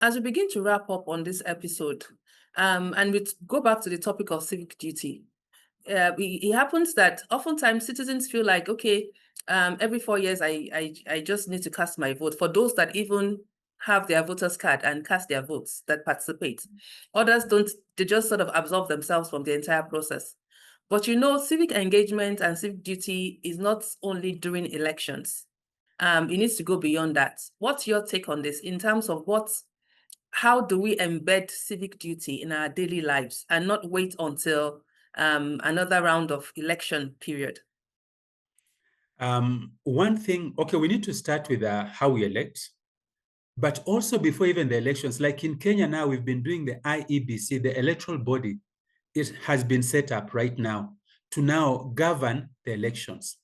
As we begin to wrap up on this episode, and we go back to the topic of civic duty, it happens that oftentimes citizens feel like, okay, every 4 years I just need to cast my vote. For those that even have their voters card and cast their votes, that participate, others don't. They just sort of absolve themselves from the entire process. But civic engagement and civic duty is not only during elections. It needs to go beyond that. What's your take on this in terms of how do we embed civic duty in our daily lives and not wait until another round of election period? One thing, okay, we need to start with how we elect, but also before even the elections, like in Kenya now, we've been doing the IEBC, the electoral body. It has been set up right now to now govern the elections.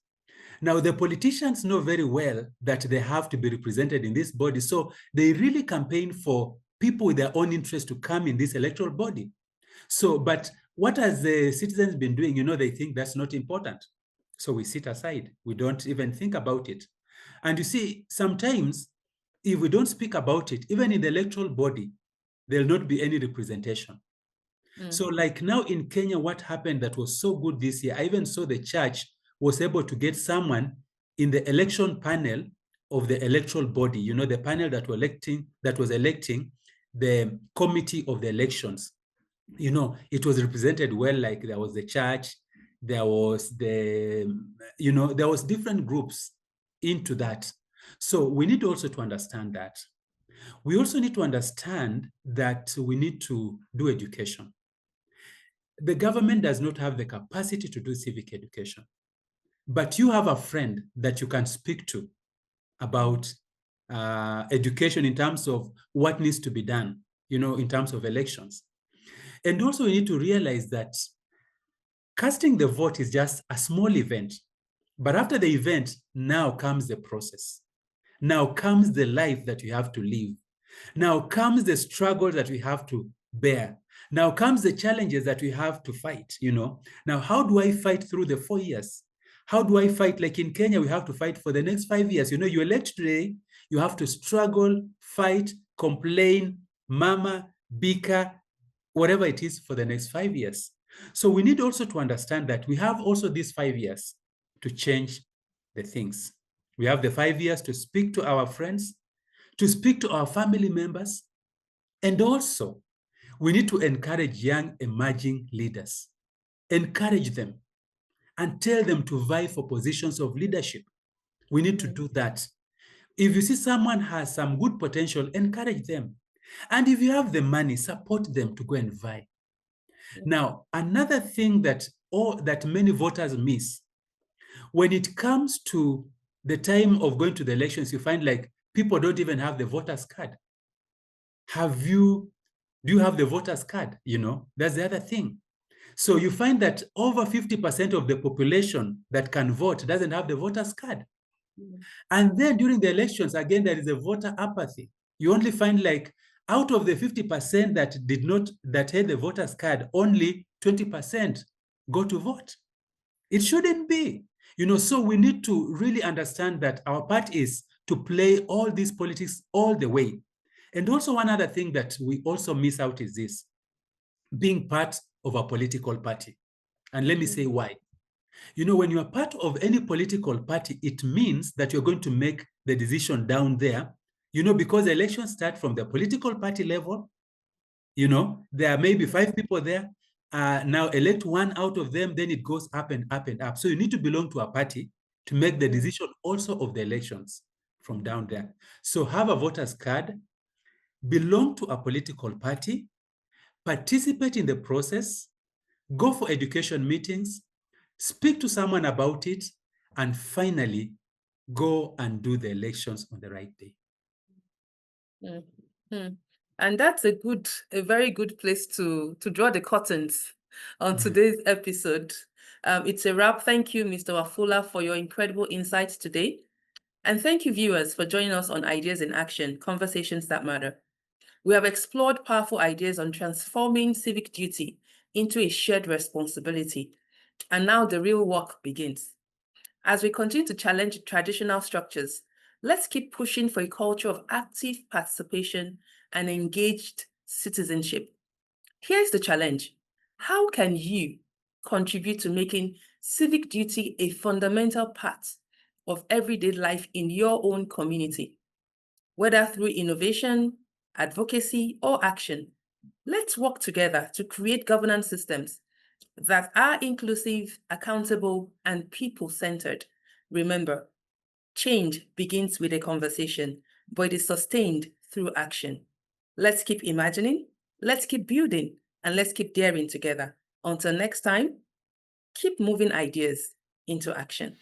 Now, the politicians know very well that they have to be represented in this body. So they really campaign for people with their own interest to come in this electoral body. So, but what has the citizens been doing? They think that's not important. So we sit aside. We don't even think about it. And you see, sometimes if we don't speak about it, even in the electoral body, there'll not be any representation. So like now in Kenya, what happened that was so good this year, I even saw the church was able to get someone in the election panel of the electoral body, the panel that was electing the committee of the elections. It was represented well, like there was the church, there was there was different groups into that. So we need also to understand that. We also need to understand that we need to do education. The government does not have the capacity to do civic education, but you have a friend that you can speak to about education in terms of what needs to be done, in terms of elections. And also we need to realize that casting the vote is just a small event, but after the event, now comes the process. Now comes the life that you have to live. Now comes the struggle that we have to bear. Now comes the challenges that we have to fight, Now, how do I fight through the 4 years? How do I fight? Like in Kenya, we have to fight for the next 5 years. You elect today, you have to struggle, fight, complain, mama, bicker, whatever it is for the next 5 years. So we need also to understand that we have also these 5 years to change the things. We have the 5 years to speak to our friends, to speak to our family members, and also we need to encourage young emerging leaders. Encourage them and tell them to vie for positions of leadership. We need to do that. If you see someone has some good potential, encourage them. And if you have the money, support them to go and vie. Now, another thing that many voters miss, when it comes to the time of going to the elections, you find like people don't even have the voter's card. Do you have the voter's card? That's the other thing. So you find that over 50% of the population that can vote doesn't have the voter's card. And then during the elections, again, there is a voter apathy. You only find like out of the 50% that had the voter's card, only 20% go to vote. It shouldn't be. So we need to really understand that our part is to play all these politics all the way. And also one other thing that we also miss out is this, being part of a political party. And let me say why. When you are part of any political party, it means that you're going to make the decision down there, because elections start from the political party level. There are maybe 5 people there. Now elect one out of them, then it goes up and up and up. So you need to belong to a party to make the decision also of the elections from down there. So have a voter's card, belong to a political party, participate in the process, go for education meetings, speak to someone about it, and finally go and do the elections on the right day. Mm-hmm. And that's a very good place to draw the curtains on today's episode. It's a wrap. Thank you, Mr. Wafula, for your incredible insights today. And thank you, viewers, for joining us on Ideas in Action, Conversations That Matter. We have explored powerful ideas on transforming civic duty into a shared responsibility. And now the real work begins. As we continue to challenge traditional structures, let's keep pushing for a culture of active participation and engaged citizenship. Here's the challenge. How can you contribute to making civic duty a fundamental part of everyday life in your own community? Whether through innovation, advocacy, or action, let's work together to create governance systems that are inclusive, accountable, and people-centered. Remember, change begins with a conversation, but it is sustained through action. Let's keep imagining, let's keep building, and let's keep daring together. Until next time, keep moving ideas into action.